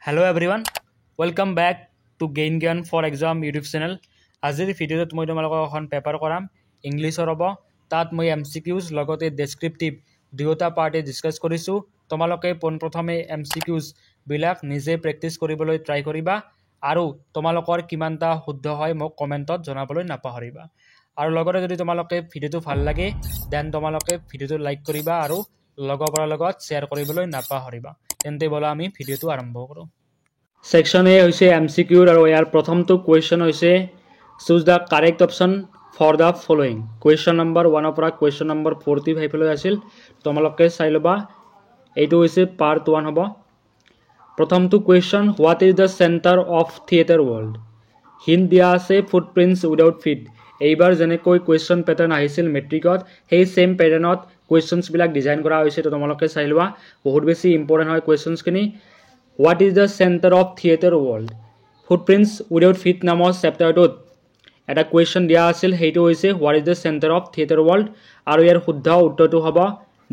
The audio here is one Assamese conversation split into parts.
Hello everyone, welcome back to Gain Gyan for Exam YouTube channel. আজিৰ ভিডিঅ'ত মই তোমালোকক এখন পেপাৰ কৰাম ইংলিছৰ হ'ব তাত মই MCQs লগতে ডেসক্ৰিপটিভ দুয়োটা পাৰ্টে ডিসকাস কৰিছো তোমালোকে পোনপ্ৰথমে MCQs বিলাক নিজে প্ৰেক্টিস কৰিবলৈ ট্ৰাই কৰিবা আৰু তোমালোকৰ কিমানটা শুদ্ধ হয় মোক কমেন্টত জনাবলৈ নাপাহৰিবা আৰু লগতে যদি তোমালোকে ভিডিঅ'টো ভাল লাগে দেন তোমালোকে ভিডিঅ'টো লাইক কৰিবা আৰু লগৰৰ লগত শেয়াৰ কৰিবলৈ নাপাহৰিবা তেন্তে বলা আমি ভিডিঅ'টো আৰম্ভ কৰো সেকশন এ হৈছে MCQ আৰু ইয়াৰ প্ৰথমটো কোৱেশ্চন হৈছে choose the correct option for the following question number 1 পৰা কোৱেশ্চন নম্বৰ 45 লৈ আছিল তোমালোকে চাই লবা এইটো হৈছে পাৰ্ট 1 হ'ব প্ৰথমটো question what is the centre of theatre world hint দিয়া আছে ফুটপ্ৰিন্টস উইদাউট ফিট এইবাৰ যেনেকৈ কোৱেশ্চন প্যাটাৰ্ন আহিছিল মেট্ৰিকত সেই সেম প্যাটাৰ্নত কোৱেশ্চনছ বিলাক ডিজাইন কৰা হৈছে তো তোমালোকে চাই লোৱা বহুত বেছি ইম্পৰ্টেন্ট হয় কোৱেশ্চনছ খিনি What is the center of theater world? Footprints without feet নামৰ চেপ্টাৰটোত এটা কোৱেশ্চন দিয়া আছিল হেইটো হৈছে what is the center of theater world আৰু ইয়াৰ শুদ্ধ উত্তৰটো হ'ব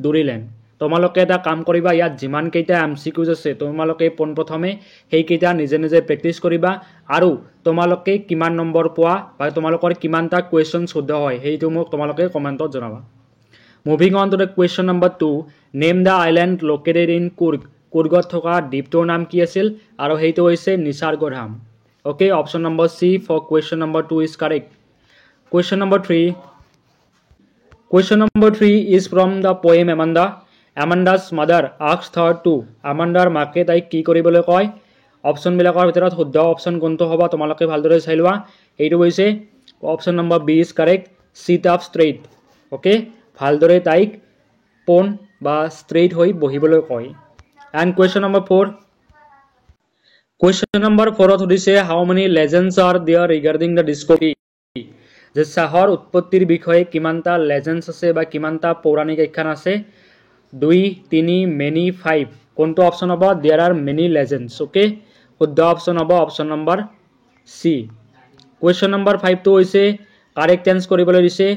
ডুৰিলেণ্ড তোমালোকে এটা কাম কৰিবা ইয়াত যিমান কেইটা MCQs আছে তোমালোকে পোনপ্ৰথমে হেই কেইটা নিজে নিজে প্ৰেক্টিস কৰিবা আৰু তোমালোকে কিমান নম্বৰ পোৱা বা তোমালোকৰ কিমানটা কোৱেশ্চন শুদ্ধ হয় হেইটো মোক তোমালোকে কমেন্টত জনাবা Moving on to the question number 2 name the island located in Kurg কুৰ্গত থকা দ্বীপটোৰ নাম কি আছিল আৰু হেইটো হৈছে Nisargadham okay option number C for question number 2 is correct question number 3 is from the poem Amanda's mother asked her to Amandaৰ মাকে তাইক কি কৰিবলৈ কয় অপচন বিলাকৰ ভিতৰত শুদ্ধ অপচন কোনটো হ'ব তোমালোকে ভালদৰে চাই লোৱা এইটো হৈছে option number B is correct sit up straight okay ভালদৰে তাইক পোন বা ষ্ট্ৰেইট হৈ বহিবলৈ কয় And question number 4 সুধিছে how many legends are there regarding the discovery যে চাহৰ উৎপত্তিৰ বিষয়ে কিমানটা legends আছে বা কিমানটা পৌৰাণিক আখ্যান আছে 2 3 many 5 কোনটো অপচন হ'ব there are many legends okay শুদ্ধ অপচন হ'ব অপচন নম্বৰ সি question number 5 টো হৈছে কাৰেক্ট টেন্স কৰিবলৈ দিছে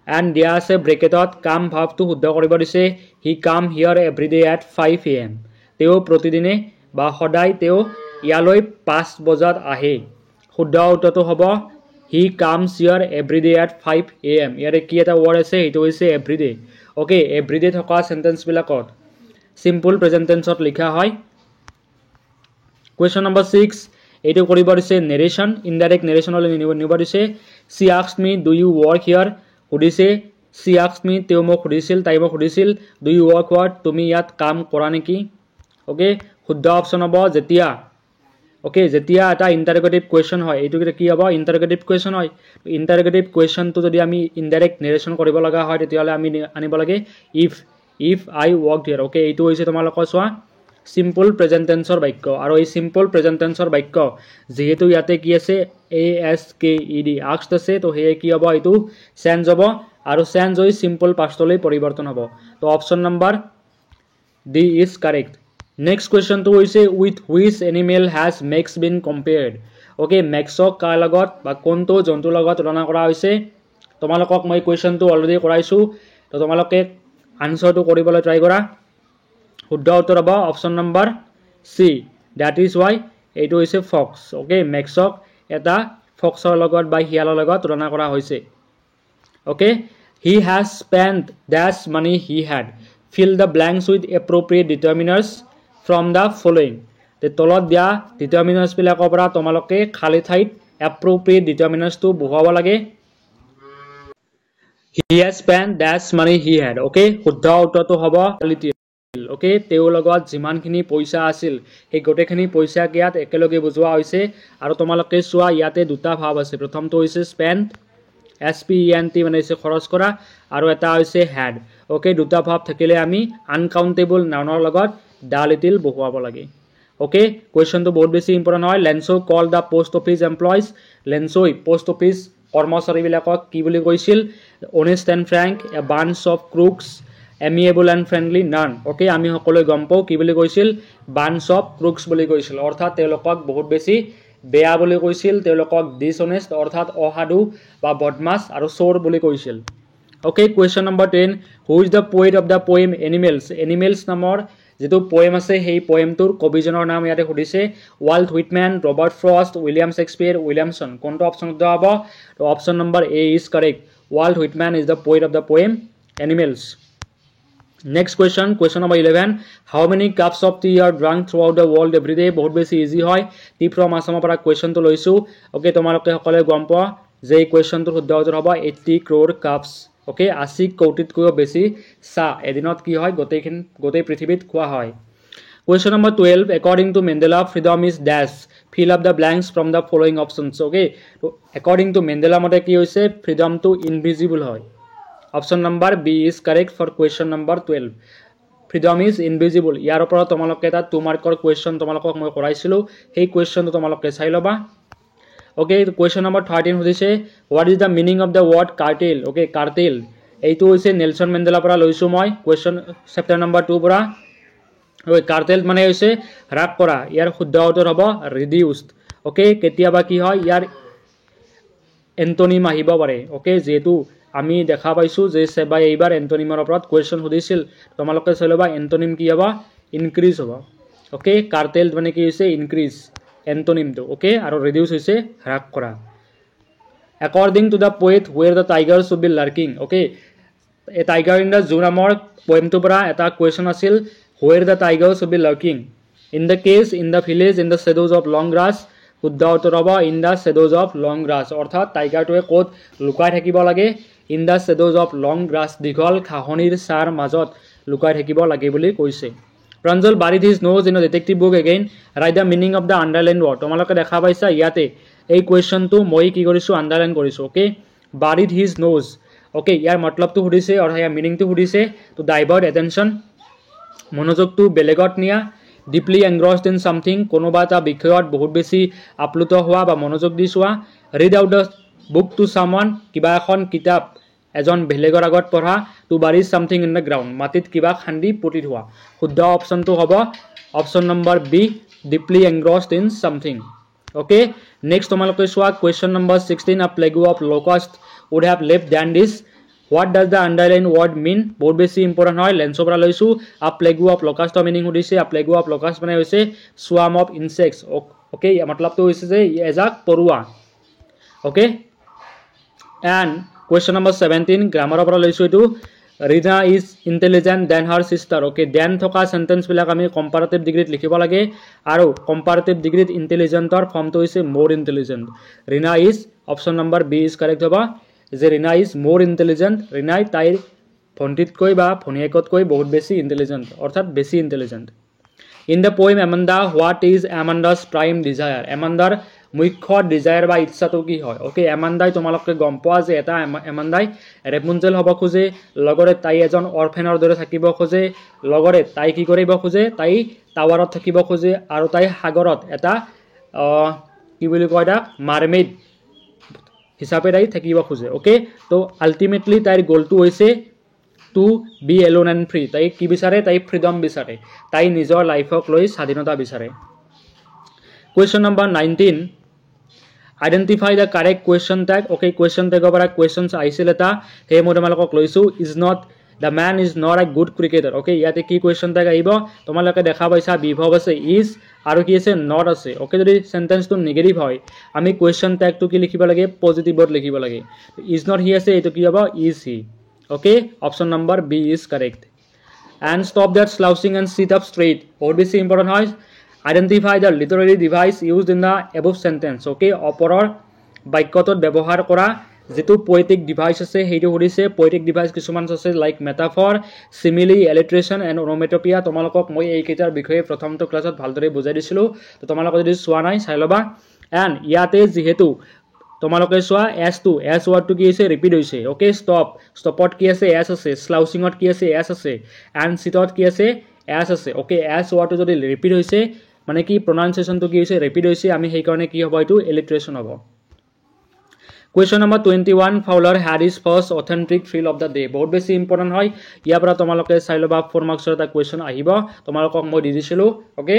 and দিয়া আছে ব্ৰেকেটত কাম ভাৱটো শুদ্ধ কৰিব দিছে he come here every day at 5 am তেও প্ৰতিদিনে বা সদায় তেও ইয়ালৈ 5 বজাত আহে শুদ্ধ উত্তৰটো হ'ব he comes here every day at 5 am ইয়াৰে কি এটা ওয়াৰ্ড আছে এটো হৈছে every day okay every day থকা সেন্টেন্স বিলাকত সিম্পল প্ৰেজেন্ট টেন্সত লিখা হয় কোৱেশ্চন নম্বৰ 6 এটো কৰিব দিছে নেৰেশন ইনডাইৰেক্ট নেৰেশনলৈ নিব দিছে she asked me do you work here সুধিছে she asked me তেও মোক সুধিছিল তাই মোক সুধিছিল do you work what তুমি ইয়াত কাম কৰা নেকি ওকে শুদ্ধ অপচন হ'ব যেতিয়া ওকে যেতিয়া এটা ইন্টাৰগেটিভ কোৱেশ্চন হয় এইটো কি হ'ব ইন্টাৰগেটিভ কোৱেশ্চন হয় ইন্টাৰগেটিভ কোৱেশ্চনটো যদি আমি ইনডাইৰেক্ট নেৰেশন কৰিব লগা হয় তেতিয়ালে আমি আনিব লাগে if I worked here okay এইটো হৈছে তোমালোকৰ চোৱা সিম্পল প্ৰেজেন্ট টেন্সৰ বাক্য আৰু এই সিম্পল প্ৰেজেন্ট টেন্সৰ বাক্য যেহেতু ইয়াতে কি আছে asked asked আছে তো হে কি হ'ব এইটো চেঞ্জ হ'ব আৰু চেঞ্জ হৈ সিম্পল পাষ্টলৈ পৰিৱৰ্তন হ'ব তো option number D is correct Next question to hoise with which animal has Max been compared okay Max কাৰ লগত বা কোনটো জন্তুৰ লগত তুলনা কৰা হৈছে তোমালোকক মই কোৱেশ্চনটো অলৰেডি কৰাইছো তো তোমালোকে আনসাৰটো কৰিবলৈ ট্ৰাই কৰা শুদ্ধ উত্তৰ হ'ব option number C that is why এইটো হৈছে ফক্স okay Max এটা ফক্সৰ লগত বা হিয়ালৰ লগত তুলনা কৰা হৈছে okay he has spent dash money he had fill the blanks with appropriate determiners from the following the তলত দিয়া ডিটাৰমিনাৰ্স বিলাকৰ পৰা তোমালোকে খালি ঠাইত appropriate determiners টো বহুৱাব লাগে he has spent dash money he had okay শুদ্ধ উত্তৰটো হ'ব okay তেও লগত যিমানখিনি পইচা আছিল এই গোটেখিনি পইচা কিয়াত একেলগে বুজোৱা হৈছে আৰু তোমালোকে চোৱা ইয়াতে দুটা ভাব আছে প্ৰথমটো হৈছে spend spent মানে হৈছে খৰচ কৰা আৰু এটা হৈছে had okay দুটা ভাব থাকিলে আমি uncountable নাউনৰ লগত the little বহুৱাব লাগে okay question to বহুত বেছি ইম্পৰ্টেন্ট হয় Lenso call the post office employees Lenso post office কৰ্মচাৰী বিলাকক কি বুলি কৈছিল honest and frank a bunch of crooks amiable and friendly none okay আমি সকলোৱে গম পাও কি বুলি কৈছিল bunch of crooks বুলি কৈছিল অৰ্থাৎ তেওঁলোকক বহুত বেছি বেয়া বুলি কৈছিল তেওঁলোকক dishonest অৰ্থাৎ অসাধু বা বদমাছ আৰু চোৰ বুলি কৈছিল okay question number 10 who is the poet of the poem animals নামৰ যেটো পোয়েম আছে সেই পোয়েমটোৰ কবিজনৰ নাম ইয়াতে সুধিছে Walt Whitman Robert Frost William Shakespeare Williamson কোনটো অপশন হ'ব তো option number A is correct Walt Whitman is the poet of the poem animals Next question number 11 how many cups of tea are drunk throughout the world every day বহুত বেছি ইজি হয় টি ফ্ৰম আসামৰ পৰা কোৱেশ্চনটো লৈছো ওকে তোমালোকে সকলে গম পোৱা যে এই কোৱেশ্চনটোৰ শুদ্ধ উত্তৰ হ'ব 80 crore cups ওকে 80 কোটিতকৈও বেছি চাহ এদিনত কি হয় গোটেই পৃথিৱীত খোৱা হয় Question number 12 according to Mandela freedom is dash fill up the blanks from the following options okay so according to Mandela মতে কি হৈছে freedom to invisible হয় Option number B is correct for question number 12. Freedom is invisible. ইয়াৰ ওপৰত তোমালোকে এটা 2 মাৰ্কৰ কোৱেশ্চন তোমালোকক মই কৰাইছিলো সেই কোৱেশ্চনটো তোমালোকে চাই লবা ওকে কোৱেশ্চন নম্বৰ 13 হৈছে what is the meaning of the word cartel okay cartel এইটো হৈছে নেলসন মেণ্ডেলা পৰা লৈছো মই কোৱেশ্চন চেপ্টাৰ নম্বৰ 2 পৰা ওকে cartel মানে হৈছে হ্ৰাস কৰা ইয়াৰ শুদ্ধ উত্তৰ হ'ব reduced ওকে কেতিয়াবা কি হয় ইয়াৰ এন্টোনিম আহিব পাৰে ওকে যেটো আমি দেখা পাইছো যে সেবাই এইবাৰ এন্টোনিমৰ ওপৰত কোৱেশ্চন সুধিছিল তোমালোকে চাইলবা এন্টোনিম কি হ'ব ইনক্ৰিজ হ'ব ওকে কাৰ্টেল মানে কি হৈছে ইনক্ৰিজ এন্টোনিমটো ওকে আৰু ৰিডিউস হৈছে হ্ৰাস কৰা according to the poet where the tigers should be lurking okay a tiger in the zoo নামৰ পোয়েমটো পৰা এটা কোৱেশ্চন আছিল where the tigers should be lurking in the case in the village in the shadows of long grass শুদ্ধ উত্তৰ হ'ব in the shadows of long grass অৰ্থাৎ টাইগাৰটোৱে ক'ত লুকাই থাকিব লাগে in the shadows of long grass দীঘল ঘাঁহনিৰ ছাৰ মাজত লুকাই থাকিব লাগে বুলি কৈছে Pranjal buried his nose in a detective book again write the meaning of the underlined word তোমালোকে দেখা পাইছা ইয়াতে এই কোৱেশ্চনটো মই কি কৰিছো আন্ডাৰলাইন কৰিছো okay buried his nose okay ইয়াৰ মতলবটো সুধিছে আৰু ইয়াৰ মিনিংটো সুধিছে to divert attention মনোযোগটো বেলেগত নিয়া deeply engrossed in something কোনোবা এটা বিষয়ত বহুত বেছি আপ্লুত হোৱা বা মনোযোগ দি চোৱা read out the book to someone কিবা এখন কিতাপ এজন বেলেগৰ আগত পঢ়া to bury something in the ground মাটিত কিবা খান্দি পুতি থোৱা শুদ্ধ অপচনটো হ'ব option number B deeply engrossed in something okay next তোমালোকে চোৱা question number 16 a plague of locust would have left than this what does the underlined word mean বহুত বেছি ইম্পৰ্টেন্ট হয় লেন্সৰ পৰা লৈছো a plague of locust meaning সুধিছে a plague of locust মানে হৈছে swarm of insects okay মতলবটো হৈছে যে এজাক পৰুৱা okay and question number 17 grammar পৰা লৈছো এটো Rina is intelligent than her sister okay than থকা sentence বিলাক আমি comparative degree লিখিব লাগে আৰু comparative degree intelligent-ৰ ফৰ্মটো হৈছে more intelligent Rina is option number B is correct হ'ব যে Rina is more intelligent Rina তাইৰ ভণ্টিতকৈ বা ভনিয়েকতকৈ বহুত বেছি intelligent অৰ্থাৎ বেছি intelligent In the poem Amanda what is Amanda's prime desire Amandaৰ মুখ্য ডিজায়াৰ বা ইচ্ছাটো কি হয় ওকে এমান্দাই তোমালোকে গম পোৱা যে এটা এমান্দাই ৰেপুঞ্জেল হ'ব খোজে লগৰে তাই এজন অৰফেনৰ দৰে থাকিব খোজে লগৰে তাই কি কৰিব খোজে তাই টাৱাৰত থাকিব খোজে আৰু তাই সাগৰত এটা কি বুলি কয় এটা মাৰমেইড হিচাপে তাই থাকিব খোজে ওকে তো আলটিমেটলি তাইৰ গোলটো হৈছে to be alone and free তাই কি বিচাৰে তাই ফ্ৰীডম বিচাৰে তাই নিজৰ লাইফক লৈ স্বাধীনতা বিচাৰে Question number 19 Identify the correct question tag okay question tag পৰা questions আহিছিল এটা হে মই তোমালোকক লৈছো is not the man is not a good cricketer okay ইয়াতে কি question tag আহিব তোমালোকে দেখা পাইছা বিভৱ আছে is আৰু কি আছে not আছে okay যদি sentence টো নেগেটিভ হয় আমি question tag টো কি লিখিব লাগে পজিটিভত লিখিব লাগে is not he আছে এটো কি হ'ব is he okay option number B is correct and stop that slouching and sit up straight বহুত বেছি ইম্পৰ্টেন্ট হয় Identify the literary device used in the above sentence okay oporar বাক্যটোত ব্যৱহাৰ কৰা যেটো poetic device আছে হেইটো সুধিছে poetic device কিছুমান আছে like metaphor simile alliteration and onomatopoeia তোমালোকক মই এই কেইটাৰ বিষয়ে প্ৰথমটো ক্লাছত ভালদৰে বুজাই দিছিলো তো তোমালোক যদি চোৱা নাই চাই লবা and ইয়াতে যেহেতু তোমালোকে চোৱা s wordটো কি হৈছে ৰিপিট হৈছে okay stopত কি আছে s আছে slouchingত কি আছে s আছে and sitত কি আছে s আছে okay s wordটো যদি ৰিপিট হৈছে মানে কি pronunciation to কি হৈছে ৰিপিট হৈছে আমি সেই কাৰণে কি হ'ব এটো alliteration হ'ব Question number 21 Fowler had his first authentic thrill of the day বহুত বেছি ইম্পৰ্টেন্ট হয় ইয়াৰ পৰা তোমালোকে চাই লবা 4 মাৰ্কছৰ এটা কোৱেশ্চন আহিব তোমালোকক মই দি দিছিলো okay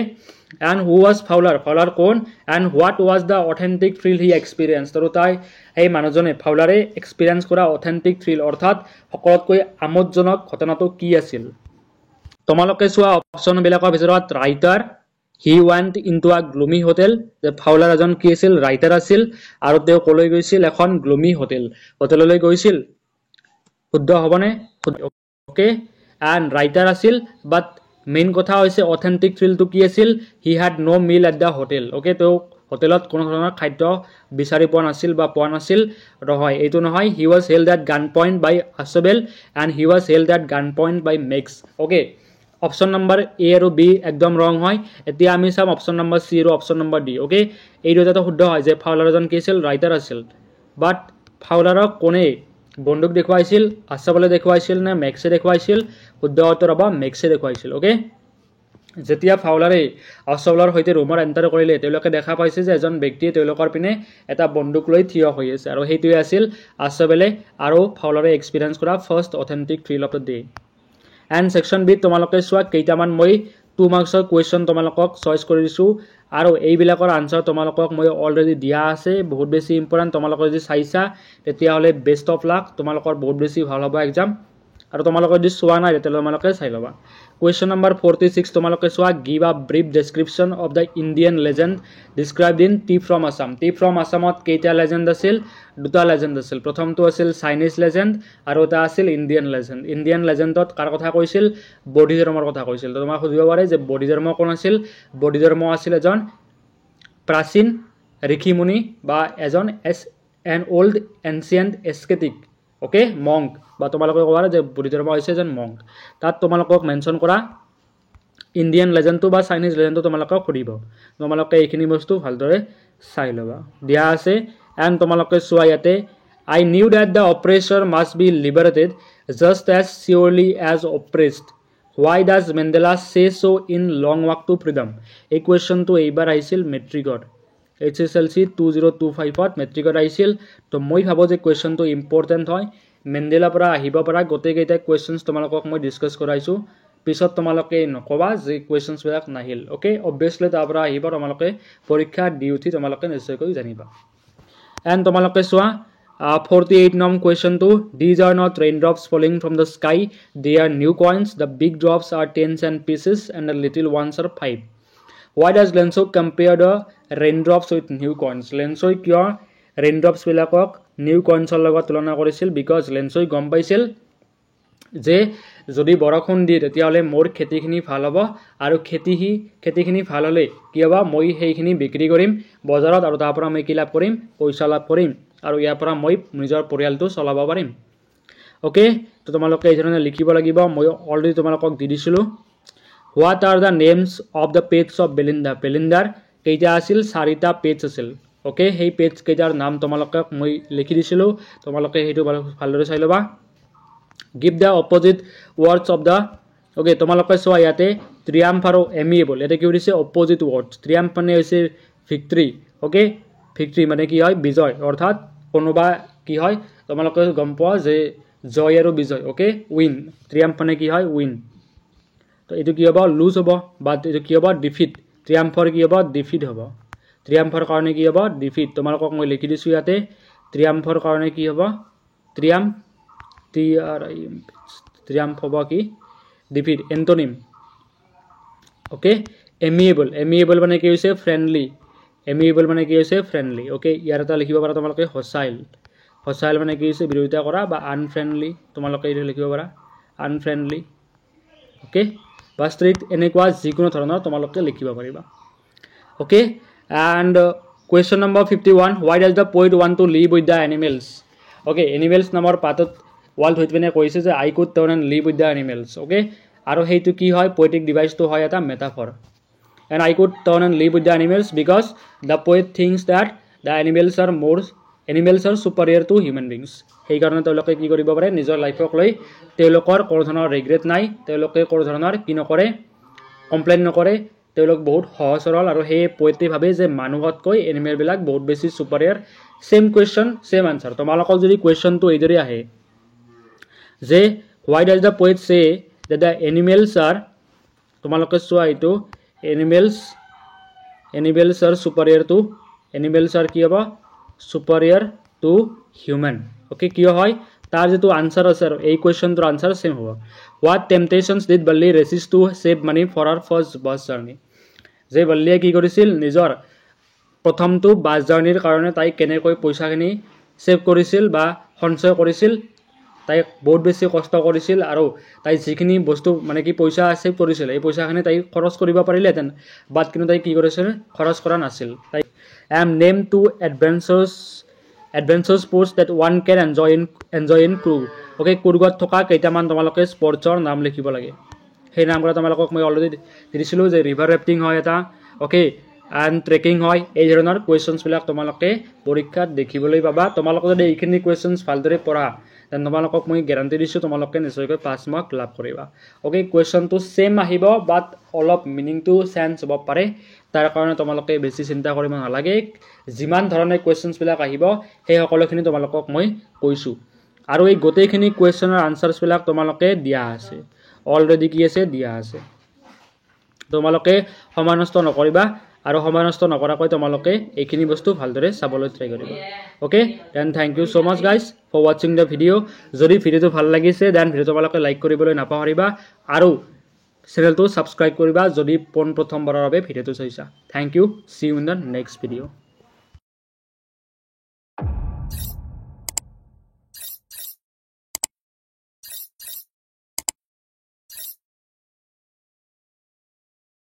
and who was Fowler কোন and what was the authentic thrill he experienced আৰু তাই এই মানুহজনে ফাউলাৰে এক্সপেৰিয়েন্স কৰা authentic thrill অৰ্থাৎ সকলোতকৈ আমোদজনক ঘটনাটো কি আছিল তোমালোকে চোৱা অপশ্যনবিলাকৰ ভিতৰত writer, he went into a gloomy hotel, যে ফাউলাৰ এজন কি আছিল, ৰাইটাৰ আছিল আৰু তেওঁ কলৈ গৈছিল, এখন গ্লুমি হোটেললৈ গৈছিল। শুদ্ধ হ'বনে? ওকে, এণ্ড ৰাইটাৰ আছিল, বাট মেইন কথা হৈছে অথেণ্টিক থ্ৰিলটো কি আছিল, he had no meal at the hotel. Okay, তেওঁ হোটেলত কোনো ধৰণৰ খাদ্য বিচাৰি পোৱা নাছিল বা পোৱা নাছিল। নহয়, এইটো নহয়। He was held at gunpoint by Asbel and he was held at gunpoint by Max. Okay, option number A আৰু বি একদম ৰং হয়। এতিয়া আমি চাম অপশ্যন নম্বৰ চি আৰু অপশ্যন নম্বৰ ডি। ওকে, এই দুটাটো শুদ্ধ হয় যে ফাউলাৰ এজন কি আছিল, ৰাইটাৰ আছিল। বাট ফাউলাৰক কোনে বন্দুক দেখুৱাইছিল, আছাবলে দেখুৱাইছিল নে মেক্সে দেখুৱাইছিল? শুদ্ধ উত্তৰ হ'ব মেক্সে দেখুৱাইছিল। ওকে, যেতিয়া ফাউলাৰে আছবলৰ সৈতে ৰুমৰ এণ্টাৰ কৰিলে তেওঁলোকে দেখা পাইছে যে এজন ব্যক্তিয়ে তেওঁলোকৰ পিনে এটা বন্দুক লৈ থিয় হৈ আছে, আৰু সেইটোৱে আছিল আছবেলে আৰু ফাউলাৰে এক্সপিৰিয়েঞ্চ কৰা first authentic thrill of the day. And section বিত তোমালোকে চোৱা কেইটামান মই 2 মাৰ্কছৰ কুৱেশ্যন তোমালোকক চইচ কৰি দিছোঁ, আৰু এইবিলাকৰ আনচাৰ তোমালোকক মই অলৰেডি দিয়া আছে। বহুত বেছি ইম্পৰ্টেণ্ট। তোমালোকে যদি চাইছা তেতিয়াহ'লে বেষ্ট অফ লাক, তোমালোকৰ বহুত বেছি ভাল হ'ব এক্সাম। আৰু তোমালোকে যদি চোৱা নাই তেতিয়াহ'লে তোমালোকে চাই ল'বা। কুৱেশ্যন নম্বৰ 46 তোমালোকে চোৱা, give a brief description of the Indian legend described in tea from Assam. Tea from আছামত কেইটা লেজেণ্ড আছিল? 2টা লেজেণ্ড আছিল। প্ৰথমটো আছিল চাইনিজ লেজেণ্ড আৰু এটা আছিল ইণ্ডিয়ান লেজেণ্ড। ইণ্ডিয়ান লেজেণ্ডত কাৰ কথা কৈছিল? বৌদ্ধ ধৰ্মৰ কথা কৈছিল। তো তোমাক সুধিব পাৰে যে বৌদ্ধ ধৰ্ম কোন আছিল? বৌদ্ধ ধৰ্ম আছিল এজন প্ৰাচীন ঋষিমুনি বা an old ancient ascetic. Okay, monk, বা তোমালোকে ক'বা যে বৌদ্ধ ধৰ্ম হৈছে এজন মংক। তাত তোমালোকক মেনশ্যন কৰা ইণ্ডিয়ান লেজেণ্ডটো বা চাইনিজ লেজেণ্ডটো তোমালোকক সুধিব। তোমালোকে এইখিনি বস্তু ভালদৰে চাই ল'বা, দিয়া আছে। এণ্ড তোমালোকে চোৱা ইয়াতে, I knew that the oppressor must be liberated just as surely as oppressed. Why does Mandela say so' in long walk to freedom. এই কুৱেশ্যনটো এইবাৰ আহিছিল মেট্ৰিকত, HSLC 2025ত মেট্ৰিকত আহিছিল। তো মই ভাবোঁ যে কুৱেশ্যনটো ইম্পৰ্টেণ্ট হয়। মেণ্ডেলাৰ পৰা আহিব পৰা গোটেইকেইটা কুৱেশ্যনছ তোমালোকক মই ডিছকাছ কৰাইছোঁ। পিছত তোমালোকে নক'বা যে কুৱেশ্যনছবিলাক নাহিল। অ'কে, অবভিয়াছলি তাৰ পৰা আহিব, তোমালোকে পৰীক্ষা দি উঠি তোমালোকে নিশ্চয়কৈ জানিবা। এণ্ড তোমালোকে চোৱা 48 নং কুৱেশ্যনটো, these are not rain drops falling from the sky, they are new coins, the big drops are 10 cent pieces and the little ones are 5। Why does Lenso compare the raindrops with new coins? লেন্সই কিয় ৰেইনড্ৰপছবিলাকক নিউ কইনছৰ লগত তুলনা কৰিছিল? বিকজ লেন্সই গম পাইছিল যে যদি বৰষুণ দিয়ে তেতিয়াহ'লে মোৰ খেতিখিনি ভাল হ'ব, আৰু খেতিখিনি ভাল হ'লে কি হ'ব, মই সেইখিনি বিক্ৰী কৰিম বজাৰত, আৰু তাৰ পৰা মই কি লাভ কৰিম? পইচা লাভ কৰিম, আৰু ইয়াৰ পৰা মই নিজৰ পৰিয়ালটো চলাব পাৰিম। অ'কে, তো তোমালোকে এই ধৰণে লিখিব লাগিব। মই অলৰেডি তোমালোকক দি দিছিলোঁ। What are the names of the pages of Belinda. বেলিণ্ডাৰ কেইটা আছিল? 4টা পেজ আছিল। অ'কে, সেই পেজ কেইটাৰ নাম তোমালোকক মই লিখি দিছিলোঁ, তোমালোকে সেইটো ভালদৰে চাই ল'বা। Give the opposite words of the. Okay, তোমালোকে চোৱা ইয়াতে ট্ৰিয়াম্ফ আৰু এমিয়েবল, ইয়াতে কি হৈছে? Opposite words. ট্ৰিয়াম্ফ মানে হৈছে ভিক্টৰী। অ'কে, ভিক্টৰী মানে কি হয়? বিজয়, অৰ্থাৎ কোনোবা কি হয় তোমালোকে গম পোৱা যে জয় আৰু বিজয়। Okay, win. ট্ৰিয়াম্ফ মানে কি হয়? উইন। তো এইটো কি হ'ব? লুজ হ'ব, বা এইটো কি হ'ব? ডিফিট। ট্ৰিয়াম্ফৰ কি হ'ব? ডিফিট হ'ব। ট্ৰিয়াম্ফৰ কাৰণে কি হ'ব? ডিফিট। তোমালোকক মই লিখি দিছোঁ ইয়াতে, ট্ৰিয়াম্ফৰ কাৰণে কি হ'ব? ট্ৰিয়াম্ফ হ'ব কি? ডিফিট। এণ্টনিম। অ'কে, এমিয়েবল মানে কি হৈছে? ফ্ৰেণ্ডলি। এমিয়েবল মানে কি হৈছে? ফ্ৰেণ্ডলি। অ'কে, ইয়াৰ এটা লিখিব পাৰা তোমালোকে হচাইল মানে কি হৈছে? বিৰোধিতা কৰা, বা আনফ্ৰেণ্ডলি তোমালোকে এইটো লিখিব পাৰা, আনফ্ৰেণ্ডলি। অ'কে, বা ষ্ট্ৰিক্ট, এনেকুৱা যিকোনো ধৰণৰ তোমালোকে লিখিব পাৰিবা। Okay, and question number 51, why does the poet want to live with the animals. Okay, animals নামৰ পাতত ৱাল্ট হুইটমেনে কৈছে যে I could turn and live with the animals. Okay, আৰু সেইটো কি হয়? পয়েটিক ডিভাইচটো হয় এটা metaphor. And I could turn and live with the animals because the poet thinks that the animals are superior to human beings. সেইকাৰণে তেওঁলোকে কি কৰিব পাৰে? নিজৰ লাইফক লৈ তেওঁলোকৰ কোনো ধৰণৰ ৰিগ্ৰেট নাই, তেওঁলোকে কোনো ধৰণৰ কি নকৰে? কমপ্লেইন নকৰে। তেওঁলোক বহুত সহজ সৰল, আৰু সেই পয়েটে ভাবে যে মানুহতকৈ এনিমেলবিলাক বহুত বেছি superior. Same question same answer. তোমালোকৰ যদি কুৱেশ্যনটো এইদৰে আহে যে হোৱাই ডাজ দ্য পয়েট চে যে দ্য এনিমেলছ আৰ, তোমালোকে চোৱা এইটো animals are superior to, animals are কি হ'ব? ছুপাৰিয়ৰ টু হিউমেন। অ'কে, কিয় হয়? তাৰ যেটো আনসাৰ আছে আৰু এই কোৱেশ্চনটোৰ আনসাৰ সেম হ'ব what temptations did Balli resist to save money for her first bus journey যে বল্লিয়ে কি কৰিছিল নিজৰ প্ৰথমটো বাছ জাৰ্নিৰ কাৰণে তাই কেনেকৈ পইচাখিনি সেভ কৰিছিল বা সঞ্চয় কৰিছিল তাই বহুত বেছি কষ্ট কৰিছিল আৰু তাই যিখিনি বস্তু মানে কি পইচা সেভ কৰিছিল এই পইচাখিনি তাই খৰচ কৰিব পাৰিলেহেঁতেন বাট কিন্তু তাই কি কৰিছিল খৰচ কৰা নাছিল তাই am named to adventure sports that one can enjoy in Coorg okay কুৰ্গত থকা কেইটামান তোমালোকে স্পৰ্টছৰ নাম লিখিব লাগে সেই নামকেইটা তোমালোকক মই অলৰেডি দিছিলো যে ৰিভাৰ ৰেফটিং হয় এটা okay and trekking হয় এই ধৰণৰ কোৱেশ্চনছ বিলাক তোমালোকে পৰীক্ষাত দেখিবলৈ পাবা তোমালোকে যদি এইখিনি কোৱেশ্চনছ ভালদৰে পঢ়া তেন তোমালোকক মই গ্যাৰান্টি দিছো তোমালোকে নিশ্চয়কৈ 5 মাৰ্ক লাভ কৰিবা ওকে কোৱেশ্চনটো সেম আহিব বাট অলপ মিনিংটো চেঞ্জ হ'ব পাৰে তাৰ কাৰণে তোমালোকে বেছি চিন্তা কৰিব নালাগে যিমান ধৰণৰ কোৱেশ্চনছ বিলাক আহিব সেই সকলোখিনি তোমালোকক মই কৈছো আৰু এই গোটেইখিনি কোৱেশ্চনৰ আনসাৰছ বিলাক তোমালোকে দিয়া আছে অলৰেডি কি আছে দিয়া আছে তোমালোকে সময় নষ্ট নকৰিবা আৰু সময় নষ্ট নকৰাকৈ তোমালোকে এইখিনি বস্তু ভালদৰে চাবলৈ ট্ৰাই কৰিবা okay then thank you so much guys for watching the video যদি ভিডিওটো ভাল লাগিছে দেন ভিডিও তোমালোকে লাইক কৰিবলৈ নাপাহৰিবা আৰু চেনেলটো সাবস্ক্ৰাইব কৰিবা যদি প্ৰথমবাৰৰ বাবে ভিডিওটো চাইছা thank you see you in the next video